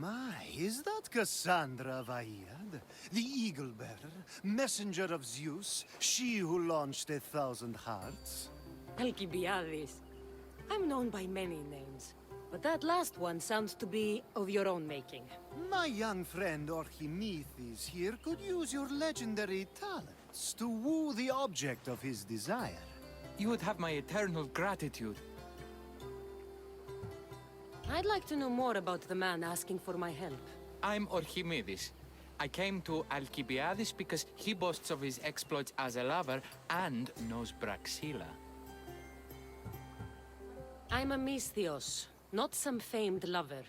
My, is that Kassandra of Aiad, the eagle-bearer, messenger of Zeus, she who launched 1,000 hearts? Alcibíades. I'm known by many names, but that last one sounds to be of your own making. My young friend Archimedes here could use your legendary talents to woo the object of his desire. You would have my eternal gratitude. I'd like to know more about the man asking for my help. I'm Archimedes. I came to Alcibíades because he boasts of his exploits as a lover and knows Praxilla. I'm a Misthios, not some famed lover.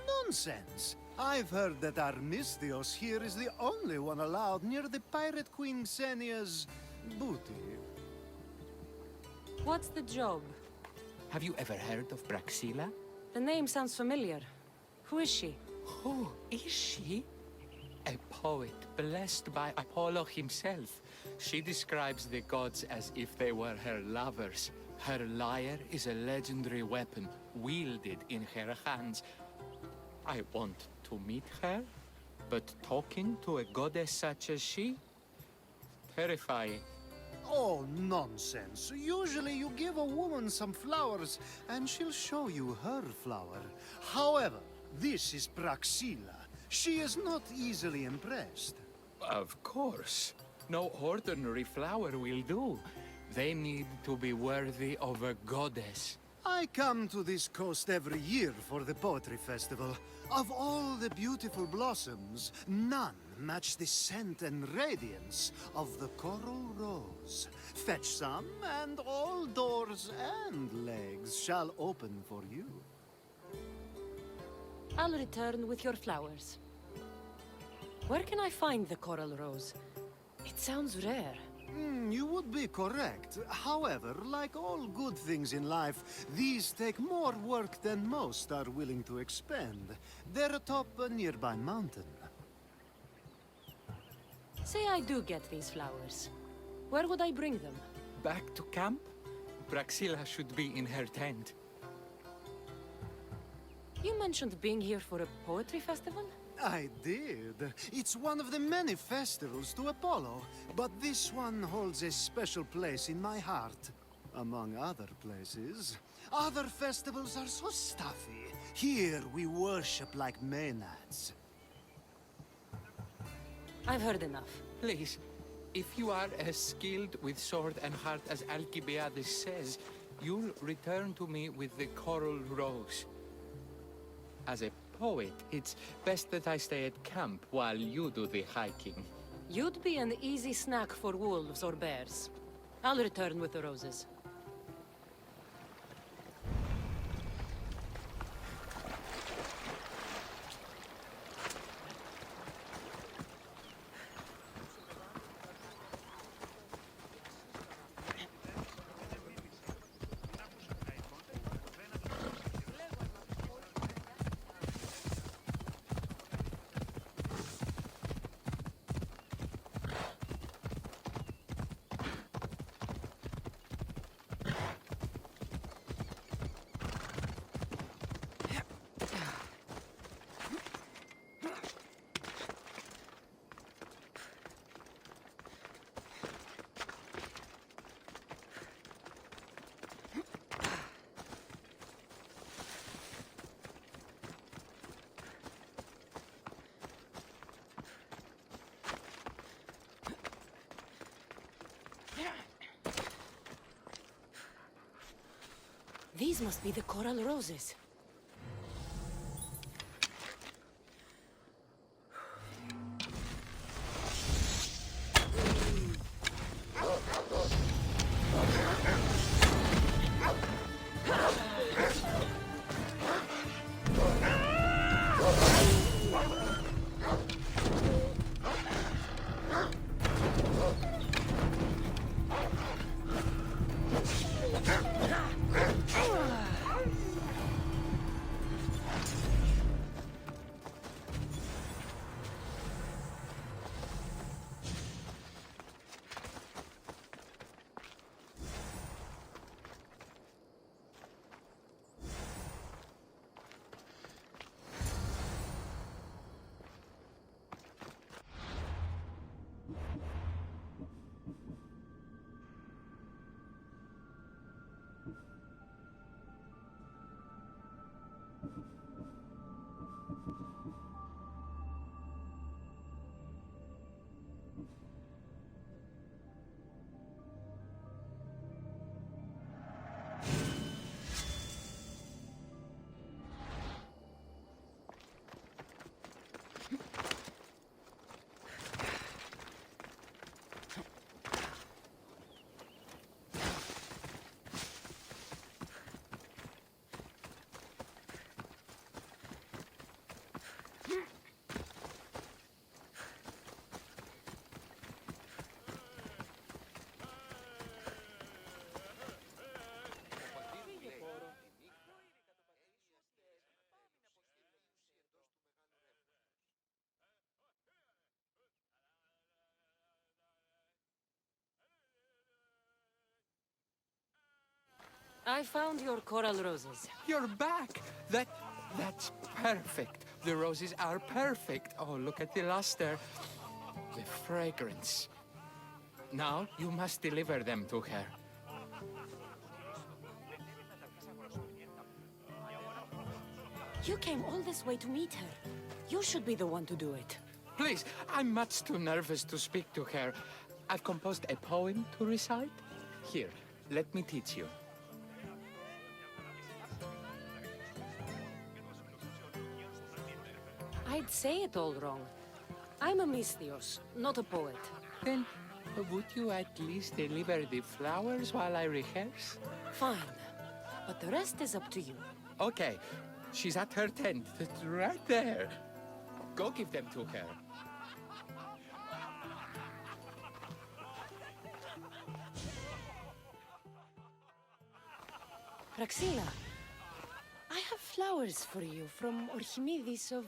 Nonsense! I've heard that our Misthios here is the only one allowed near the pirate queen Xenia's booty. What's the job? Have you ever heard of Praxilla? The name sounds familiar. Who is she? Who is she? A poet blessed by Apollo himself. She describes the gods as if they were her lovers. Her lyre is a legendary weapon wielded in her hands. I want to meet her, but talking to a goddess such as she? Terrifying. Oh, nonsense. Usually you give a woman some flowers, and she'll show you her flower. However, this is Praxilla. She is not easily impressed. Of course. No ordinary flower will do. They need to be worthy of a goddess. I come to this coast every year for the poetry festival. Of all the beautiful blossoms, none match the scent and radiance of the coral rose. Fetch some, and all doors and legs shall open for you. I'll return with your flowers. Where can I find the coral rose? It sounds rare. You would be correct. However, like all good things in life, these take more work than most are willing to expend. They're atop a nearby mountain. Say I do get these flowers. Where would I bring them? Back to camp? Praxilla should be in her tent. You mentioned being here for a poetry festival? I did. It's one of the many festivals to Apollo, but this one holds a special place in my heart, among other places. Other festivals are so stuffy. Here we worship like maenads. I've heard enough. Please, if you are as skilled with sword and heart as Alcibíades says, you'll return to me with the coral rose. As a poet, it's best that I stay at camp while you do the hiking. You'd be an easy snack for wolves or bears. I'll return with the roses. These must be the coral roses. I found your coral roses. You're back! That's perfect. The roses are perfect. Oh, look at the luster. The fragrance. Now you must deliver them to her. You came all this way to meet her. You should be the one to do it. Please, I'm much too nervous to speak to her. I've composed a poem to recite. Here, let me teach you. I'd say it all wrong. I'm a mystios, not a poet. Then, would you at least deliver the flowers while I rehearse? Fine. But the rest is up to you. Okay, she's at her tent, right there. Go give them to her. Praxilla, I have flowers for you from Archimedes of...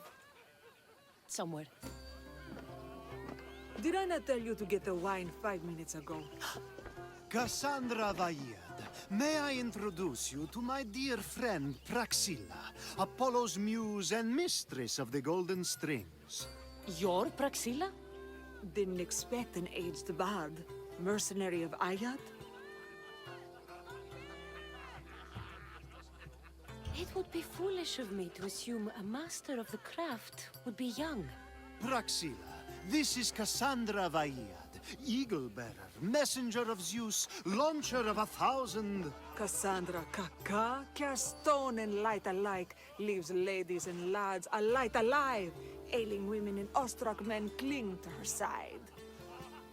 somewhere. Did I not tell you to get the wine 5 minutes ago? Kassandra Vaiad, may I introduce you to my dear friend Praxilla, Apollo's muse and mistress of the golden strings. You're Praxilla? Didn't expect an aged bard. Mercenary of Ayat? It would be foolish of me to assume a master of the craft would be young. Praxilla, this is Kassandra Vaiad, eagle-bearer, messenger of Zeus, launcher of 1,000... Kassandra Kaka, cares stone and light alike, leaves ladies and lads alight alive. Ailing women and awestruck men cling to her side.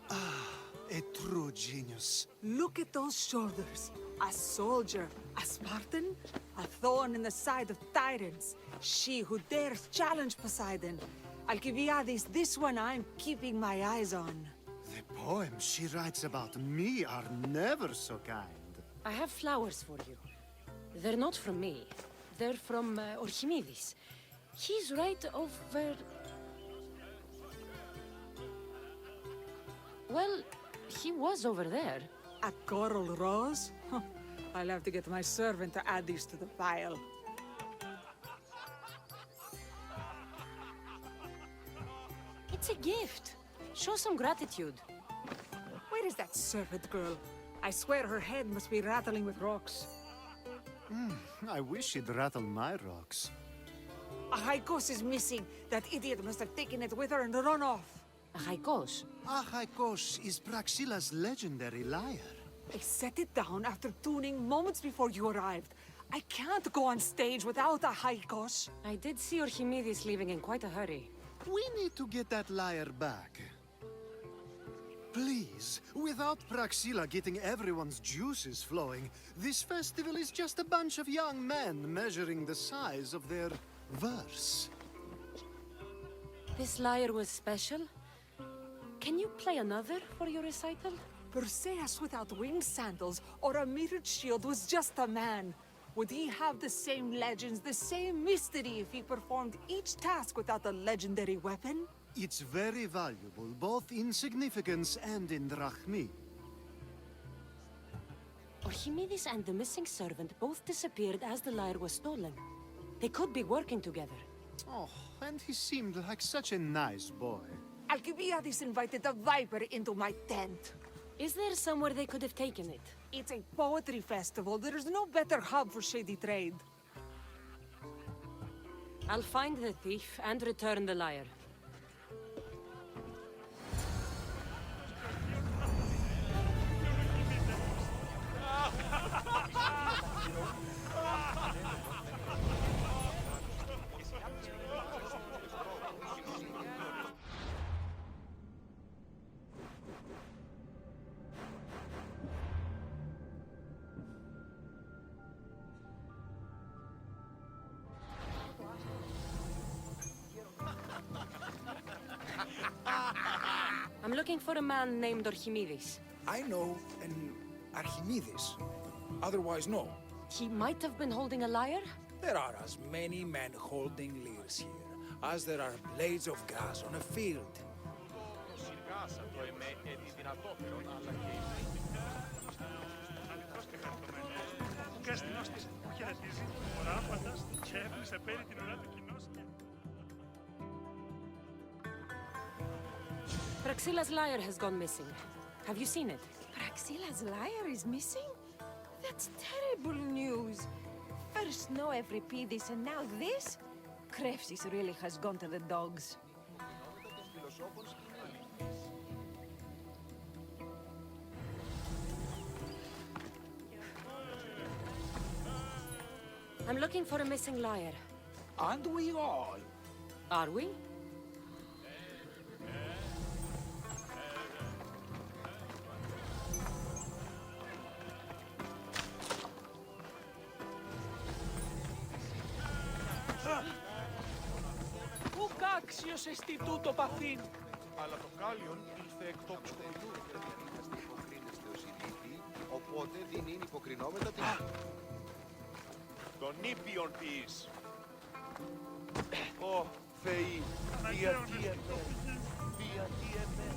A true genius. Look at those shoulders. A soldier, a Spartan, a thorn in the side of tyrants. She who dares challenge Poseidon. Alcibíades, this one I'm keeping my eyes on. The poems she writes about me are never so kind. I have flowers for you. They're not from me. They're from Archimedes. He's right over... Well, he was over there. A coral rose? Huh. I'll have to get my servant to add these to the pile. It's a gift. Show some gratitude. Where is that servant girl? I swear her head must be rattling with rocks. I wish she'd rattle my rocks. A haikos is missing. That idiot must have taken it with her and run off. A haikos. Achaikos is Praxilla's legendary lyre. I set it down after tuning moments before you arrived. I can't go on stage without a haikos. I did see Archimedes leaving in quite a hurry. We need to get that lyre back. Please, without Praxilla getting everyone's juices flowing, this festival is just a bunch of young men measuring the size of their verse. This lyre was special. Can you play another for your recital? Perseus without winged sandals or a mirrored shield was just a man. Would he have the same legends, the same mystery if he performed each task without a legendary weapon? It's very valuable, both in significance and in drachmi. Archimedes and the missing servant both disappeared as the lyre was stolen. They could be working together. Oh, and he seemed like such a nice boy. Alcibíades invited a viper into my tent. Is there somewhere they could have taken it? It's a poetry festival. There's no better hub for shady trade. I'll find the thief and return the lyre. I'm looking for a man named Archimedes. I know an Archimedes. Otherwise, no. He might have been holding a lyre? There are as many men holding lyres here as there are blades of grass on a field. σκαστινός της που χαιρετίζει, οράφαντας και έπλησε πέρι την ουρά του κοινός και... Praxilla's lyre has gone missing. Have you seen it? Praxilla's lyre is missing? That's terrible news. First no Euripides and now this? Krefsis really has gone to the dogs. I'm looking for a missing lyre. Aren't we all? Are we? Πού κάξιος εστί τούτο παθήν. Αλλά το κάλιον ήλθε εκτός σκοπιού. Δεν είχαστε υποκρίνεστε ως ηλίθιοι, οπότε δεν είναι υποκρινόμετα την... Τον ήπιον της. Ω, Θεοί, γιατί εμέ, γιατί εμέ.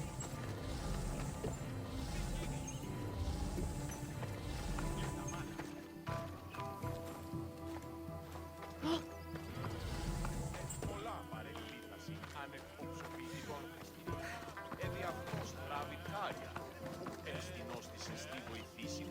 Πολλά παρελίταση ανεπόψοποιητικών χριστιανών. Έδι αυτός τράβει χάρια. Ευστηνός της εστί βοηθήσει.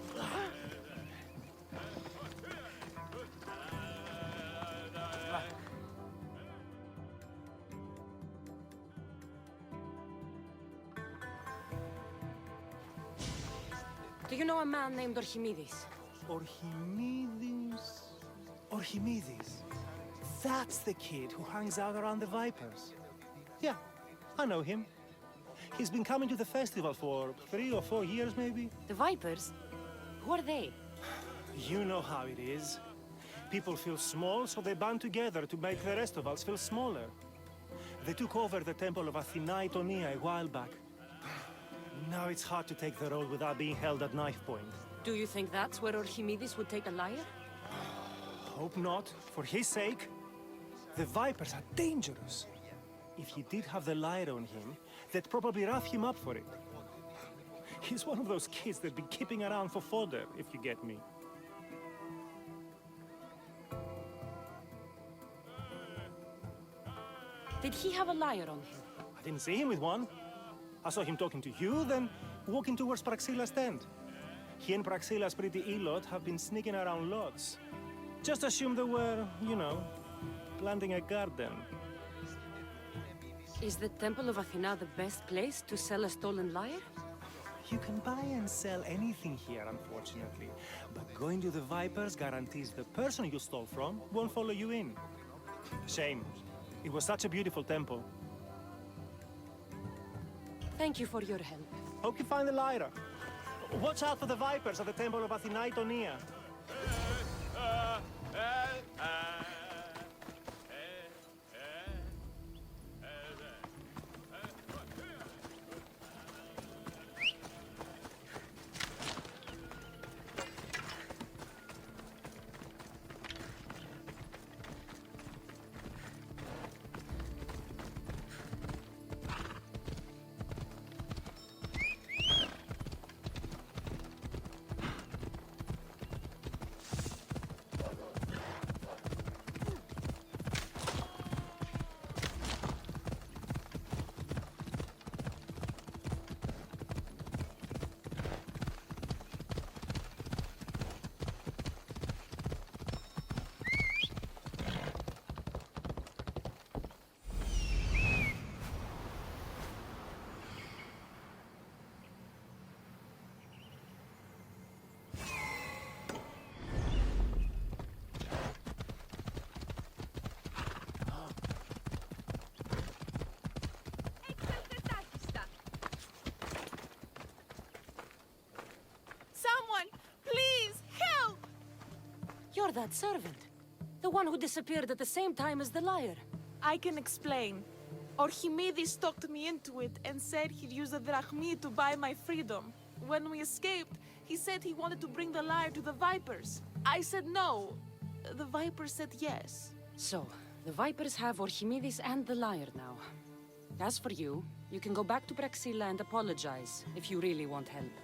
Do you know a man named Archimedes? Archimedes. That's the kid who hangs out around the Vipers. Yeah, I know him. He's been coming to the festival for 3 or 4 years, maybe. The Vipers? Who are they? You know how it is. People feel small, so they band together to make the rest of us feel smaller. They took over the temple of Athena Itonia a while back. Now it's hard to take the road without being held at knife point. Do you think that's where Archimedes would take a lyre? Hope not. For his sake. The Vipers are dangerous. If he did have the lyre on him, they'd probably rough him up for it. He's one of those kids that'd be keeping around for fodder, if you get me. Did he have a lyre on him? I didn't see him with one. I saw him talking to you, then walking towards Praxilla's tent. He and Praxilla's pretty elot have been sneaking around lots. Just assume they were, you know, planting a garden. Is the Temple of Athena the best place to sell a stolen lyre? You can buy and sell anything here, unfortunately. But going to the Vipers guarantees the person you stole from won't follow you in. Shame. It was such a beautiful temple. Thank you for your help. Hope you find the lyre. Watch out for the Vipers at the Temple of Athena Itonia. Someone, please, help! You're that servant. The one who disappeared at the same time as the lyre. I can explain. Archimedes talked me into it and said he'd use the drachmi to buy my freedom. When we escaped, he said he wanted to bring the lyre to the Vipers. I said no. The Vipers said yes. So, the Vipers have Archimedes and the lyre now. As for you, you can go back to Praxilla and apologize if you really want help.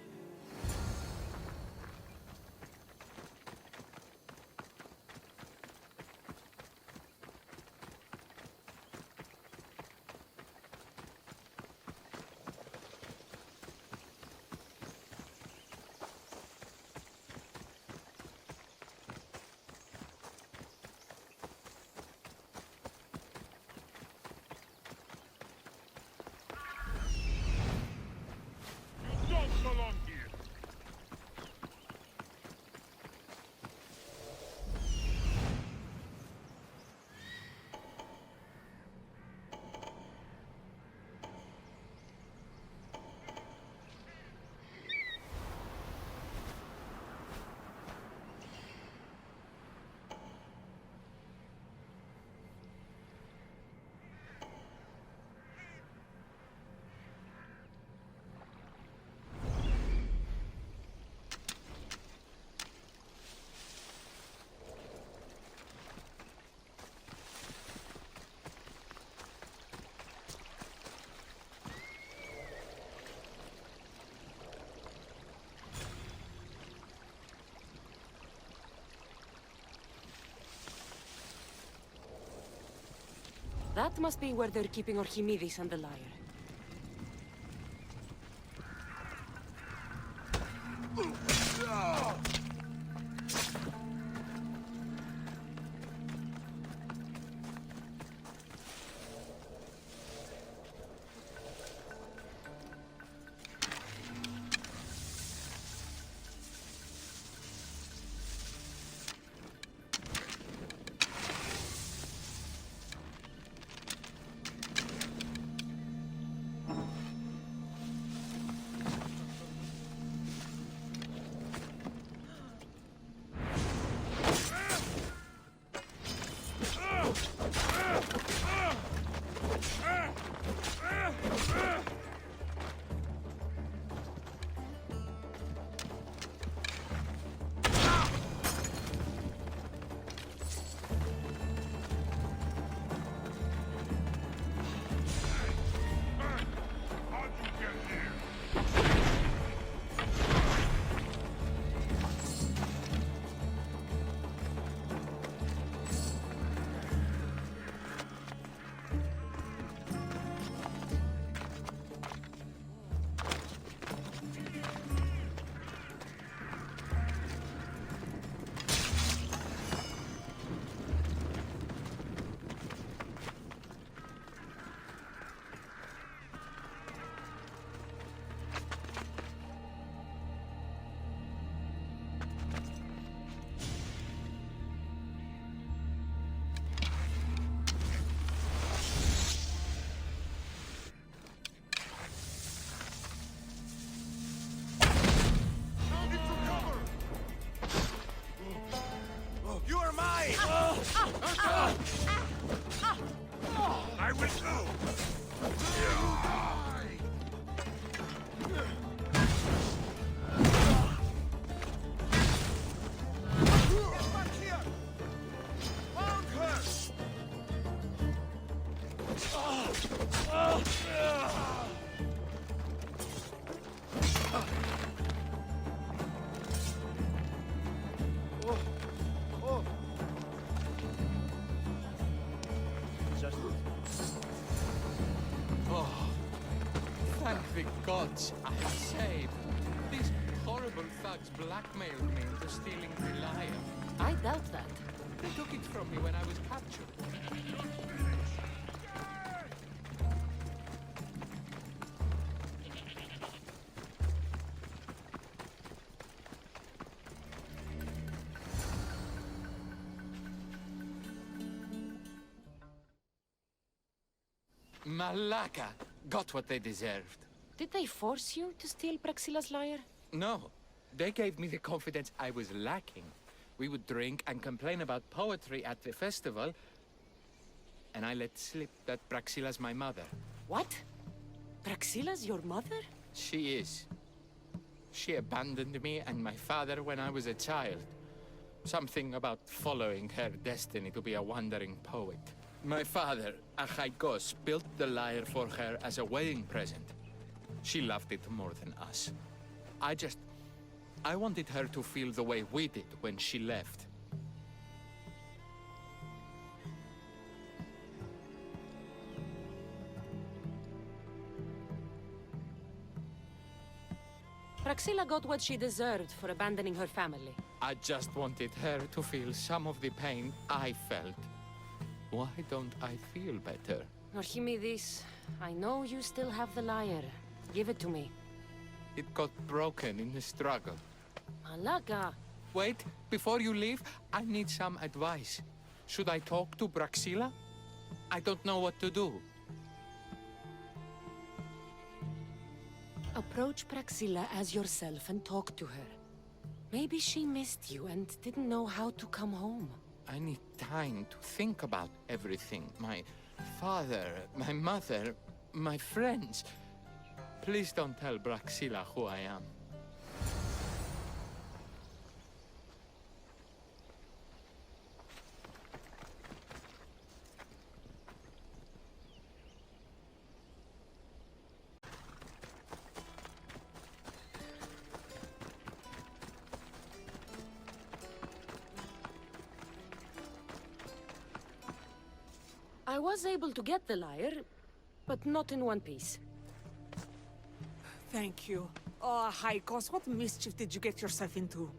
That must be where they're keeping Archimedes and the lyre. I will too! Thank the gods I am saved. These horrible thugs blackmailed me into stealing the lyre. I doubt that. They took it from me when I was captured. Malaka got what they deserved. Did they force you to steal Praxilla's lyre? No, they gave me the confidence I was lacking. We would drink and complain about poetry at the festival, and I let slip that Praxilla's my mother. What? Praxilla's your mother? She is. She abandoned me and my father when I was a child. Something about following her destiny to be a wandering poet. My father, Achaikos, built the lyre for her as a wedding present. She loved it more than us. I wanted her to feel the way we did when she left. Praxilla got what she deserved for abandoning her family. I just wanted her to feel some of the pain I felt. Why don't I feel better? Archimedes, I know you still have the lyre. Give it to me. It got broken in the struggle. Malaka! Wait, before you leave, I need some advice. Should I talk to Praxilla? I don't know what to do. Approach Praxilla as yourself and talk to her. Maybe she missed you and didn't know how to come home. I need time to think about everything. My father, my mother, my friends. Please don't tell Praxilla who I am. I I was able to get the lyre, but not in one piece. Thank you. Oh, Haikos, what mischief did you get yourself into?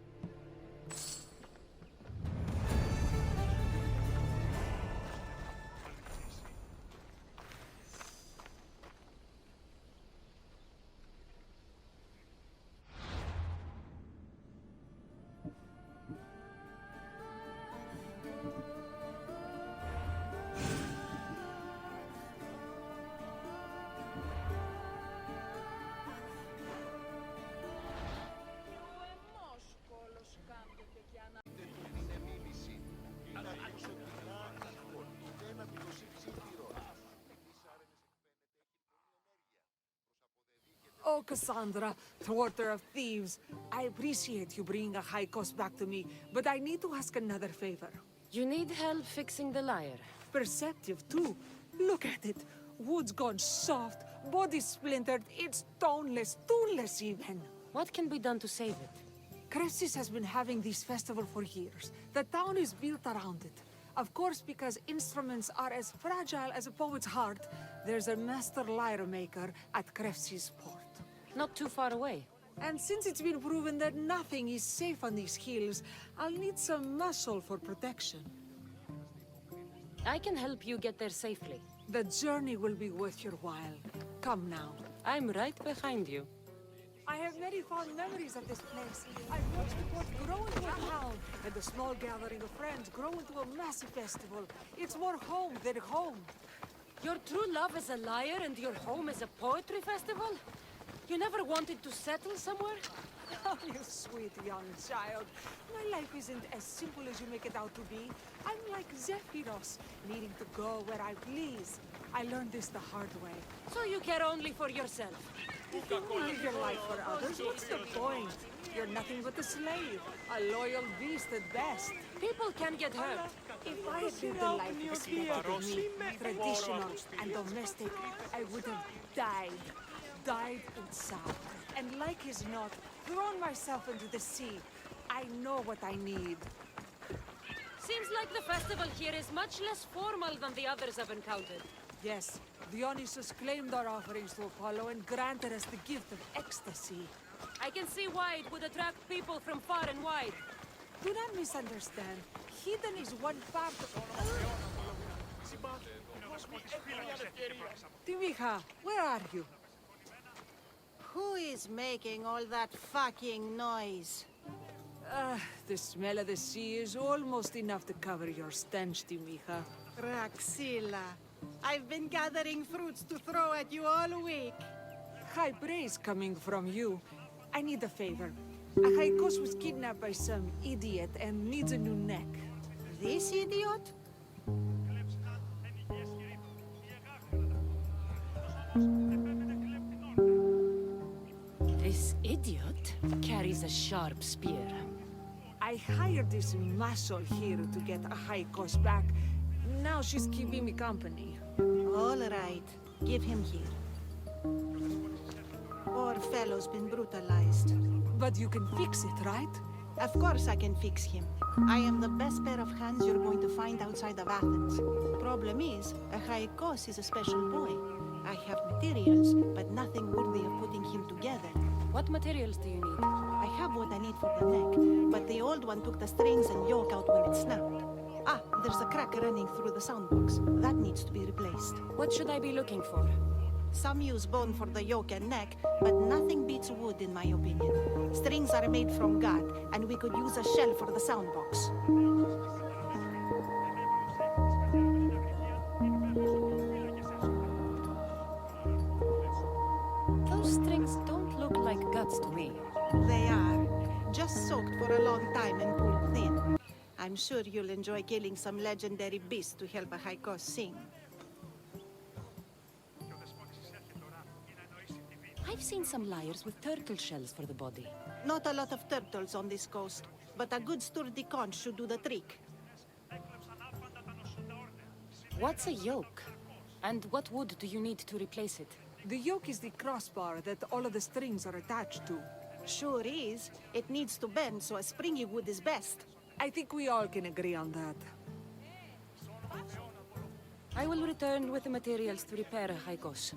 Oh, Kassandra, thwarter of thieves. I appreciate you bringing a Haikos back to me, but I need to ask another favor. You need help fixing the lyre. Perceptive, too. Look at it. Wood's gone soft, body splintered, it's toneless, tuneless even. What can be done to save it? Cressis has been having this festival for years. The town is built around it. Of course, because instruments are as fragile as a poet's heart, there's a master lyre maker at Cressis port. Not too far away. And since it's been proven that nothing is safe on these hills, I'll need some muscle for protection. I can help you get there safely. The journey will be worth your while. Come now. I'm right behind you. I have many fond memories of this place. I've watched the port grow into a town, and a small gathering of friends grow into a massive festival. It's more home than home. Your true love is a lyre and your home is a poetry festival? You never wanted to settle somewhere? Oh, you sweet young child. My life isn't as simple as you make it out to be. I'm like Zephyros, needing to go where I please. I learned this the hard way. So you care only for yourself? If you live your life for others, what's the point? You're nothing but a slave, a loyal beast at best. People can get hurt. If I had lived the life expected of me, traditional and domestic, I would have died inside. And like as not, thrown myself into the sea. I know what I need. Seems like the festival here is much less formal than the others I've encountered. Yes, Dionysus claimed our offerings to Apollo and granted us the gift of ecstasy. I can see why it would attract people from far and wide. Do not misunderstand. Heathen is one part of... Timiha, where are you? Who is making all that fucking noise? The smell of the sea is almost enough to cover your stench, Timiha. Raxilla, I've been gathering fruits to throw at you all week. High praise coming from you. I need a favor. A Haikos was kidnapped by some idiot and needs a new neck. This idiot? This idiot carries a sharp spear. I hired this muscle here to get a Haikos back. Now she's keeping me company. All right, give him here. Poor fellow's been brutalized. But you can fix it, right? Of course I can fix him. I am the best pair of hands you're going to find outside of Athens. Problem is, a Haikos is a special boy. I have materials, but nothing worthy of putting him together. What materials do you need? I have what I need for the neck, but the old one took the strings and yoke out when it snapped. Ah, there's a crack running through the soundbox. That needs to be replaced. What should I be looking for? Some use bone for the yoke and neck, but nothing beats wood in my opinion. Strings are made from gut, and we could use a shell for the soundbox. Those strings don't look like guts to me. They are. Just soaked for a long time and pulled thin. I'm sure you'll enjoy killing some legendary beast to help a Haikos sing. I've seen some lyres with turtle shells for the body. Not a lot of turtles on this coast, but a good sturdy conch should do the trick. What's a yoke? And what wood do you need to replace it? The yoke is the crossbar that all of the strings are attached to. Sure is. It needs to bend, so a springy wood is best. I think we all can agree on that. I will return with the materials to repair Haikos.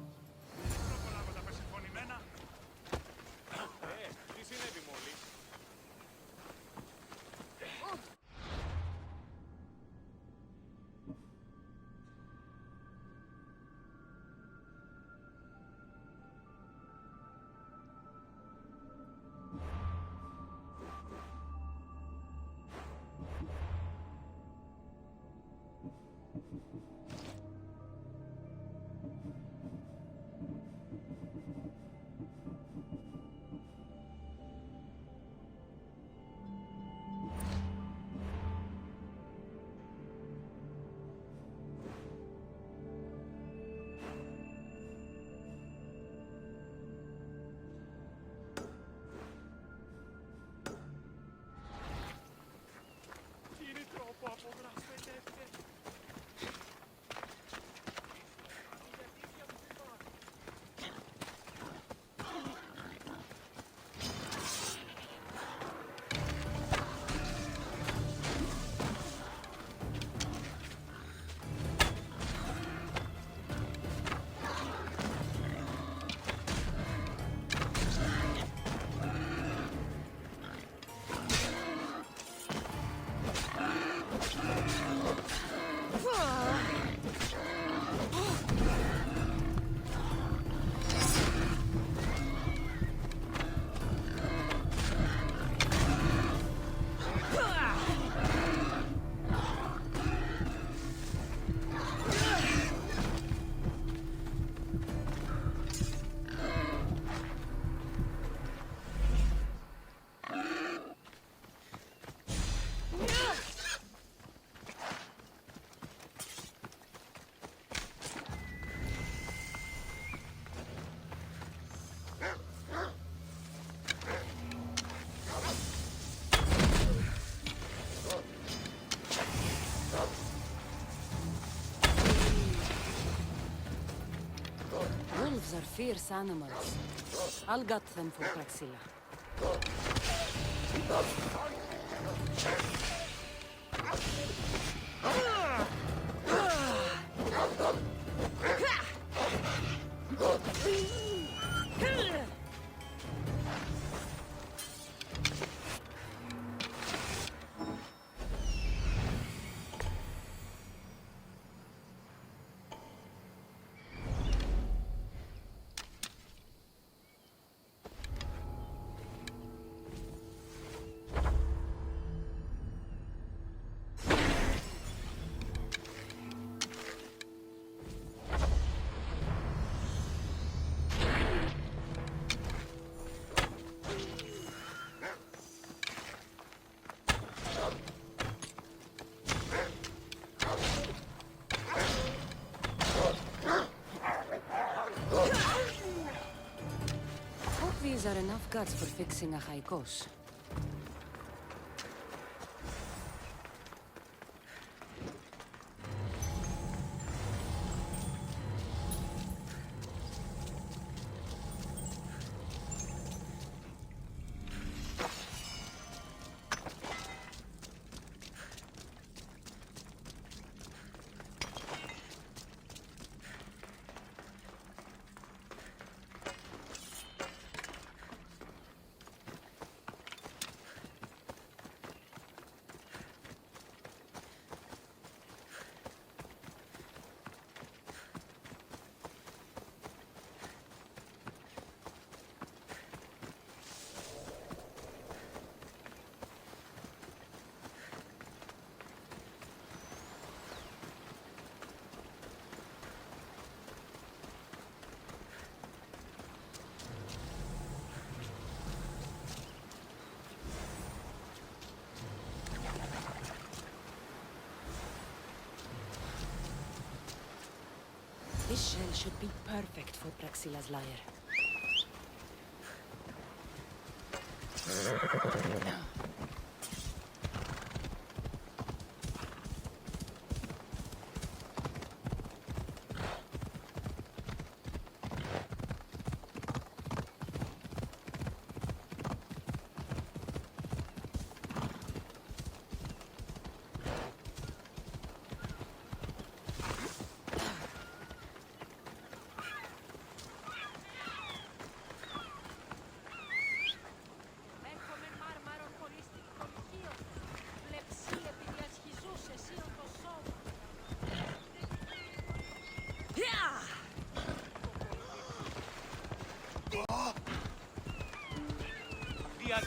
Wolves are fierce animals. I'll gut them for Praxilla. These are enough guts for fixing a Haikos. This shell should be perfect for Praxilla's lyre. Τη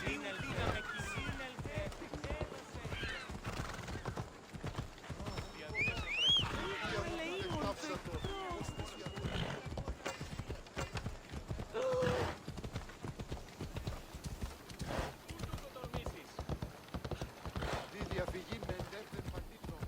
διαφυγή με εντεύθεν πατήτων.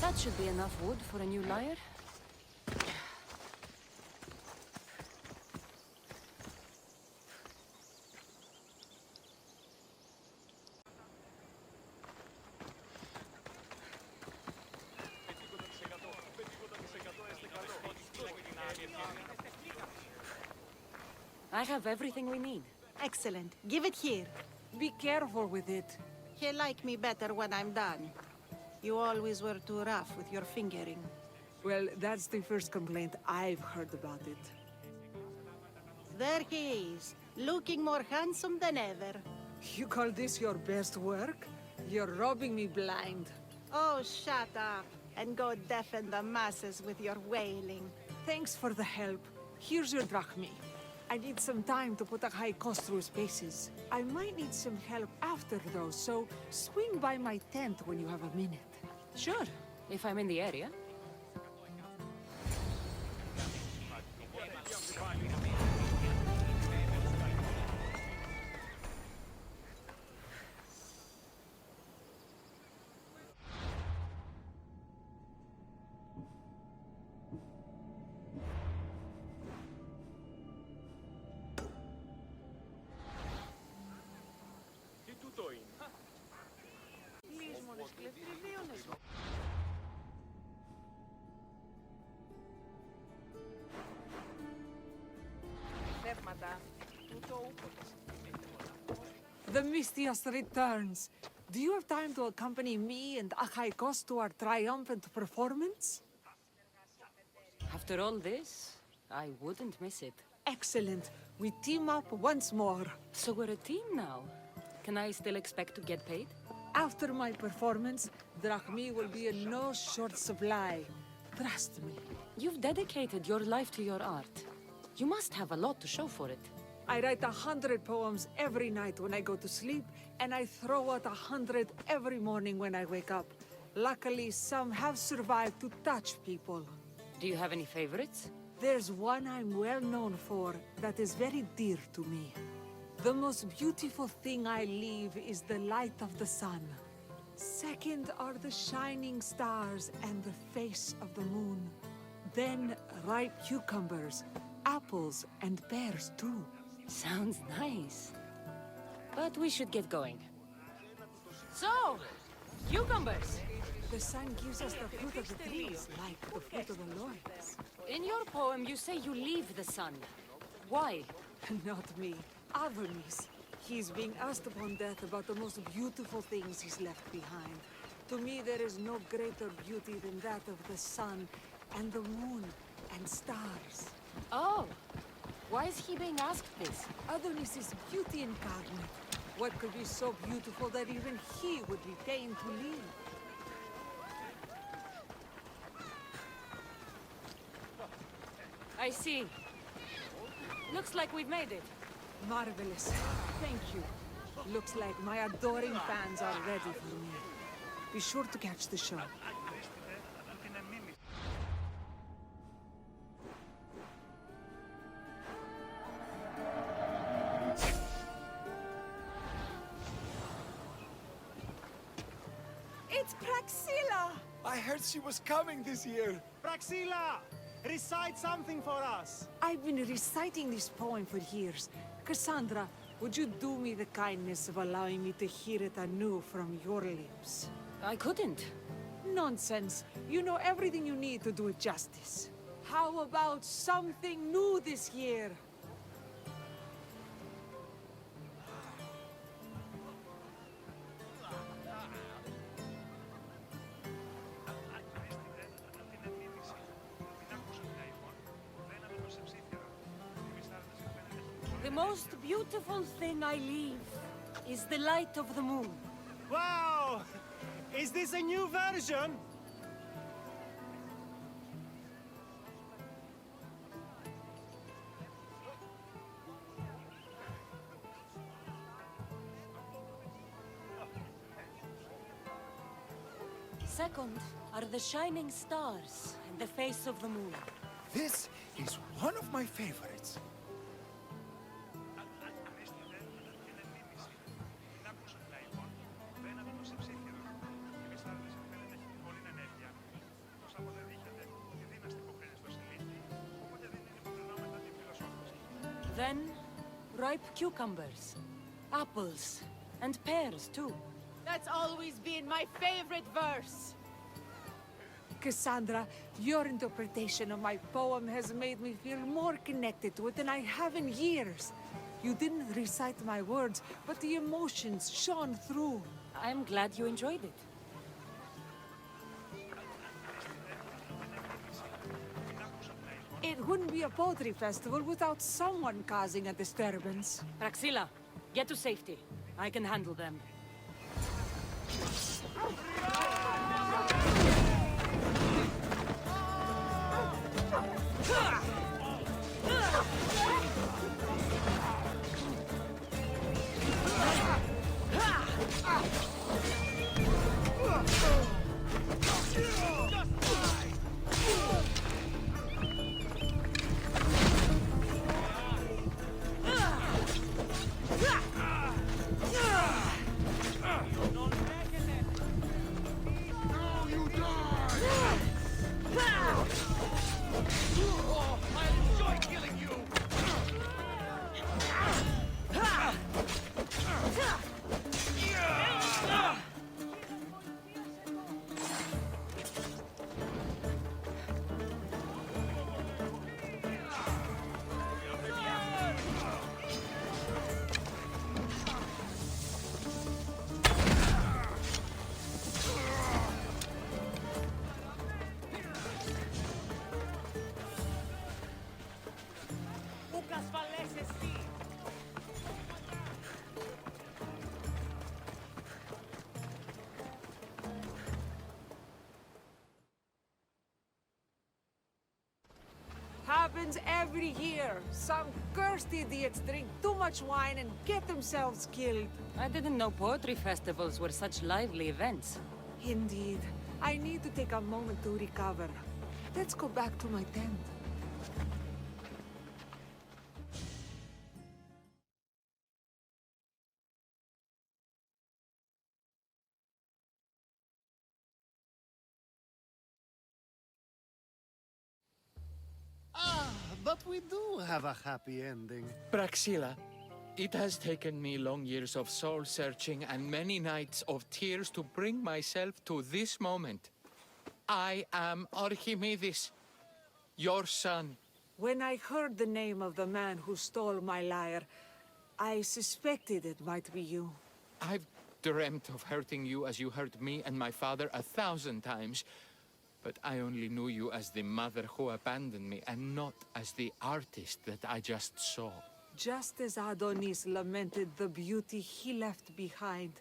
That should be enough wood for a new lyre. I have everything we need. Excellent. Give it here. Be careful with it. He'll like me better when I'm done. You always were too rough with your fingering. Well, that's the first complaint I've heard about it. There he is, looking more handsome than ever. You call this your best work? You're robbing me blind. Oh, shut up, and go deafen the masses with your wailing. Thanks for the help. Here's your drachmi. I need some time to put a high cost through spaces. I might need some help after, though, so swing by my tent when you have a minute. Sure, if I'm in the area. The Mistias returns. Do you have time to accompany me and Achaikos to our triumphant performance? After all this, I wouldn't miss it. Excellent. We team up once more. So we're a team now. Can I still expect to get paid? After my performance, drachmi will be in no short supply. Trust me. You've dedicated your life to your art. You must have a lot to show for it. I write 100 poems every night when I go to sleep, and I throw out 100 every morning when I wake up. Luckily, some have survived to touch people. Do you have any favorites? There's one I'm well known for that is very dear to me. The most beautiful thing I leave is the light of the sun. Second are the shining stars and the face of the moon. Then ripe cucumbers, apples, and pears too. Sounds nice. But we should get going. So, cucumbers! The sun gives us the fruit of the trees, like the fruit of the loins. In your poem, you say you leave the sun. Why? Not me. Adonis. He's being asked upon death about the most beautiful things he's left behind. To me, there is no greater beauty than that of the sun, and the moon, and stars. Oh, why is he being asked this? Adonis is beauty incarnate. What could be so beautiful that even he would be fain to leave? I see. Looks like we've made it. Marvelous. Thank you. Looks like my adoring fans are ready for me. Be sure to catch the show. It's Praxilla! I heard she was coming this year. Praxilla! Recite something for us! I've been reciting this poem for years. Kassandra, would you do me the kindness of allowing me to hear it anew from your lips? I couldn't. Nonsense. You know everything you need to do it justice. How about something new this year? The most beautiful thing I leave is the light of the moon. Wow! Is this a new version? Second are the shining stars and the face of the moon. This is one of my favorites. Then, ripe cucumbers, apples, and pears too. That's always been my favorite verse. Kassandra, your interpretation of my poem has made me feel more connected to it than I have in years. You didn't recite my words, but the emotions shone through. I'm glad you enjoyed it. It wouldn't be a poetry festival without someone causing a disturbance. Praxilla, get to safety. I can handle them. happens every year. Some cursed idiots drink too much wine and get themselves killed. I didn't know poetry festivals were such lively events. Indeed. I need to take a moment to recover. Let's go back to my tent. But we do have a happy ending. Praxilla, it has taken me long years of soul-searching and many nights of tears to bring myself to this moment. I am Archimedes, your son. When I heard the name of the man who stole my lyre, I suspected it might be you. I've dreamt of hurting you as you hurt me and my father 1,000 times. But I only knew you as the mother who abandoned me, and not as the artist that I just saw. Just as Adonis lamented the beauty he left behind,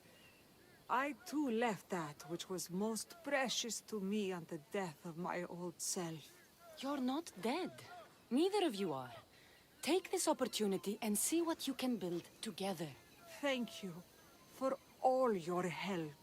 I too left that which was most precious to me on the death of my old self. You're not dead. Neither of you are. Take this opportunity and see what you can build together. Thank you for all your help.